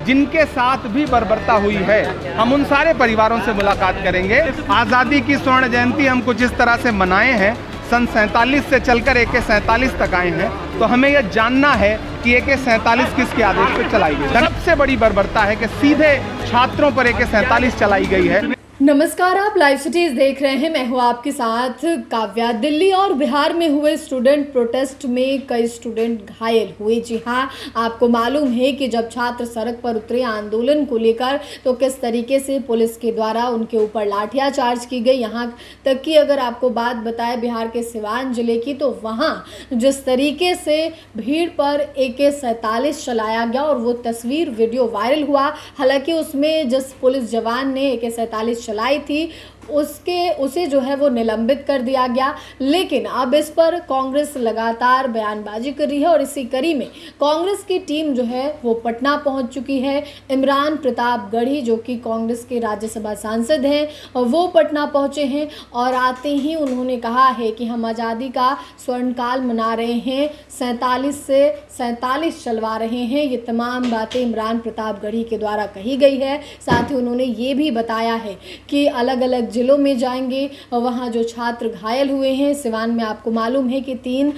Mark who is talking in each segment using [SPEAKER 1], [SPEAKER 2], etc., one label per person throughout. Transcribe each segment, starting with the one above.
[SPEAKER 1] जिनके साथ भी बर्बरता हुई है। हम उन सारे परिवारों से मुलाकात करेंगे। आज़ादी की स्वर्ण जयंती हम कुछ इस तरह से मनाए हैं, सन 47 से चलकर AK-47 तक आए हैं, तो हमें यह जानना है कि AK-47 किसके आदेश पर चलाई गई। सबसे बड़ी बर्बरता है कि सीधे छात्रों पर AK-47 चलाई गई है।
[SPEAKER 2] नमस्कार, आप लाइव सिटीज देख रहे हैं। मैं हूं आपके साथ काव्या। दिल्ली और बिहार में हुए स्टूडेंट प्रोटेस्ट में कई स्टूडेंट घायल हुए। जी हां, आपको मालूम है कि जब छात्र सड़क पर उतरे आंदोलन को लेकर तो किस तरीके से पुलिस के द्वारा उनके ऊपर लाठियां चार्ज की गई। यहां तक कि अगर आपको बात बताएं बिहार के सिवान जिले की, तो वहां जिस तरीके से भीड़ पर AK-47 चलाया गया और वो तस्वीर वीडियो वायरल हुआ। हालांकि उसमें जिस पुलिस जवान ने AK-47 चलाई थी उसे जो है वो निलंबित कर दिया गया। लेकिन अब इस पर कांग्रेस लगातार बयानबाजी कर रही है और इसी कड़ी में कांग्रेस की टीम जो है वो पटना पहुंच चुकी है। इमरान प्रताप गढ़ी जो कि कांग्रेस के राज्यसभा सांसद हैं, वो पटना पहुंचे हैं और आते ही उन्होंने कहा है कि हम आज़ादी का स्वर्णकाल मना रहे हैं, 47 से 47 चलवा रहे हैं। ये तमाम बातें इमरान प्रताप गढ़ी के द्वारा कही गई है। साथ ही उन्होंने ये भी बताया है कि अलग अलग जिलों में जाएंगे। वहाँ जो छात्र घायल हुए हैं, सिवान में आपको मालूम है कि 3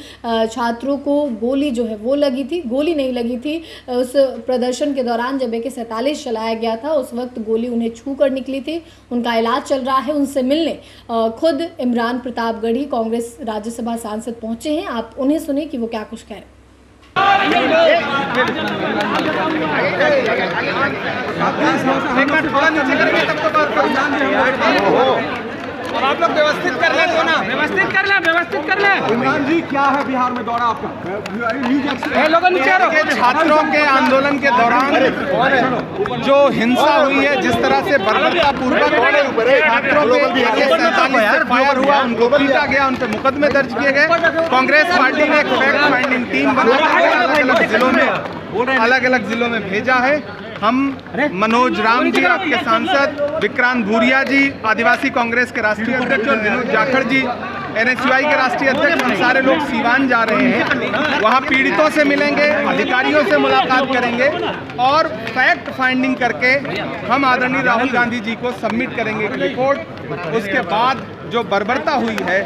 [SPEAKER 2] छात्रों को गोली जो है वो लगी थी, गोली नहीं लगी थी। उस प्रदर्शन के दौरान जब AK-47 चलाया गया था उस वक्त गोली उन्हें छू कर निकली थी। उनका इलाज चल रहा है। उनसे मिलने खुद इमरान प्रताप गढ़ी कांग्रेस राज्यसभा सांसद पहुंचे हैं। आप उन्हें सुने कि वो क्या कुछ कह रहे हैं।
[SPEAKER 1] और आप लोग व्यवस्थित कर लें तो ना, व्यवस्थित कर लें।
[SPEAKER 3] इमरान जी, क्या है बिहार में दौरा आपका?
[SPEAKER 1] छात्रों के आंदोलन के दौरान जो हिंसा हुई है, जिस तरह से बर्बरता पूर्वक छात्रों पे AK-47 फायर हुआ, उनको पीटा गया, उन पे मुकदमे दर्ज किए गए। कांग्रेस पार्टी ने एक फैक्ट फाइंडिंग टीम बनाकर अलग अलग जिलों में भेजा है। हम मनोज राम जी, आपके सांसद, विक्रांत भूरिया जी, आदिवासी कांग्रेस के राष्ट्रीय अध्यक्ष, और विनोद जाखड़ जी, NSUI के राष्ट्रीय अध्यक्ष, हम सारे लोग सीवान जा रहे हैं। वहाँ पीड़ितों से मिलेंगे, अधिकारियों से मुलाकात करेंगे और फैक्ट फाइंडिंग करके हम आदरणीय राहुल गांधी जी को सबमिट करेंगे एक रिपोर्ट। उसके बाद जो बर्बरता हुई है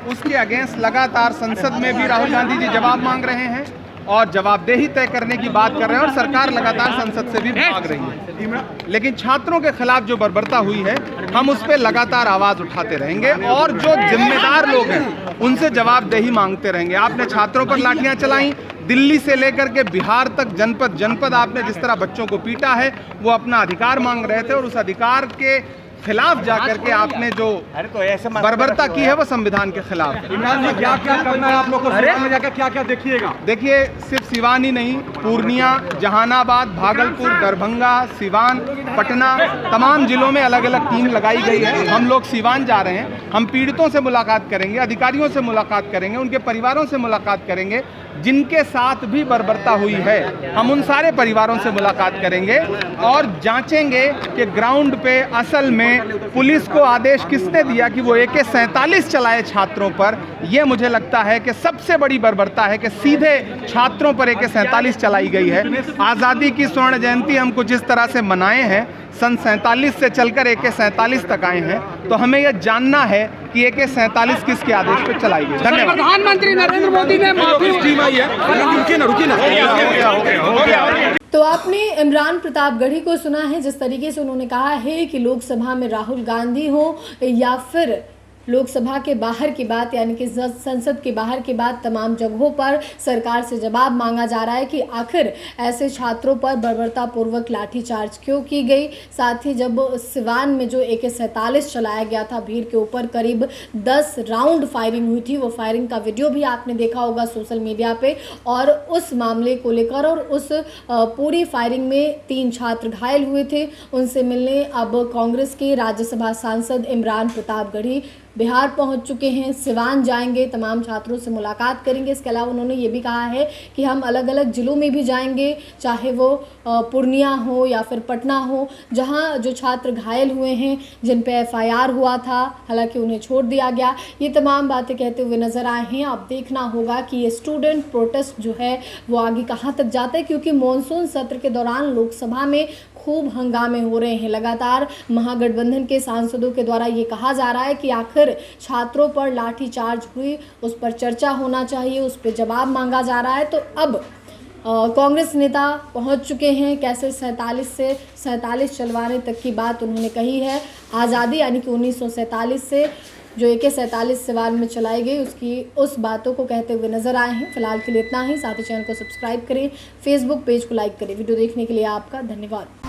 [SPEAKER 1] उसके अगेंस्ट लगातार संसद में भी राहुल गांधी जी जवाब मांग रहे हैं और जवाबदेही तय करने की बात कर रहे हैं और सरकार लगातार संसद से भी भाग रही है। लेकिन छात्रों के खिलाफ जो बर्बरता हुई है हम उस पर लगातार आवाज उठाते रहेंगे और जो जिम्मेदार लोग हैं उनसे जवाबदेही मांगते रहेंगे। आपने छात्रों पर लाठियां चलाई, दिल्ली से लेकर के बिहार तक जनपद जनपद आपने जिस तरह बच्चों को पीटा है, वो अपना अधिकार मांग रहे थे और उस अधिकार के खिलाफ जाकर के आपने जो बर्बरता की है वो संविधान के खिलाफ है।
[SPEAKER 3] इमरान जी, क्या क्या करना है आप लोग को? सिवान में जाकर क्या क्या देखिएगा?
[SPEAKER 1] देखिए, सिर्फ सिवान ही नहीं, पूर्णिया, जहानाबाद, भागलपुर, दरभंगा, सिवान, पटना, तमाम जिलों में अलग अलग टीम लगाई गई है। हम लोग सिवान जा रहे हैं। हम पीड़ितों से मुलाकात करेंगे, अधिकारियों से मुलाकात करेंगे, उनके परिवारों से मुलाकात करेंगे, जिनके साथ भी बर्बरता हुई है। हम उन सारे परिवारों से मुलाकात करेंगे और जांचेंगे कि ग्राउंड पे असल में पुलिस को आदेश किसने दिया कि वो AK-47 चलाए छात्रों पर। यह मुझे लगता है कि सबसे बड़ी बर्बरता है कि सीधे छात्रों पर AK-47 चलाई गई है। आज़ादी की स्वर्ण जयंती हम कुछ इस तरह से मनाए हैं, सन 47 से चलकर AK-47 तक आए हैं, तो हमें यह जानना है कि AK-47 किसके आदेश पर चलाई गई। धन्यवाद।
[SPEAKER 4] प्रधानमंत्री नरेंद्र मोदी ने माफी
[SPEAKER 2] तो आपने इमरान प्रताप गढ़ी को सुना है, जिस तरीके से उन्होंने कहा है कि लोकसभा में राहुल गांधी हो या फिर लोकसभा के बाहर की बात, यानी कि संसद के बाहर की बात, तमाम जगहों पर सरकार से जवाब मांगा जा रहा है कि आखिर ऐसे छात्रों पर बर्बरतापूर्वक लाठीचार्ज क्यों की गई। साथ ही जब सिवान में जो AK-47 चलाया गया था, भीड़ के ऊपर करीब 10 राउंड फायरिंग हुई थी, वो फायरिंग का वीडियो भी आपने देखा होगा सोशल मीडिया पे। और उस मामले को लेकर और उस पूरी फायरिंग में 3 छात्र घायल हुए थे। उनसे मिलने अब कांग्रेस के राज्यसभा सांसद इमरान प्रताप गढ़ी बिहार पहुंच चुके हैं, सिवान जाएंगे, तमाम छात्रों से मुलाकात करेंगे। इसके अलावा उन्होंने ये भी कहा है कि हम अलग अलग ज़िलों में भी जाएंगे, चाहे वो पूर्णिया हो या फिर पटना हो, जहां जो छात्र घायल हुए हैं, जिन पे FIR हुआ था, हालांकि उन्हें छोड़ दिया गया। ये तमाम बातें कहते हुए नज़र आए हैं। अब देखना होगा कि ये स्टूडेंट प्रोटेस्ट जो है वो आगे कहाँ तक जाता है, क्योंकि मॉनसून सत्र के दौरान लोकसभा में खूब हंगामे हो रहे हैं। लगातार महागठबंधन के सांसदों के द्वारा ये कहा जा रहा है कि आखिर छात्रों पर लाठीचार्ज हुई, उस पर चर्चा होना चाहिए, उस पर जवाब मांगा जा रहा है। तो अब कांग्रेस नेता पहुंच चुके हैं। कैसे 47 से 47 चलवाने तक की बात उन्होंने कही है। आज़ादी यानी कि 1947 से जो AK-47 सिवान में चलाई गई उस बातों को कहते हुए नजर आए हैं। फिलहाल के लिए इतना ही। साथ ही चैनल को सब्सक्राइब करें, फेसबुक पेज को लाइक करें। वीडियो देखने के लिए आपका धन्यवाद।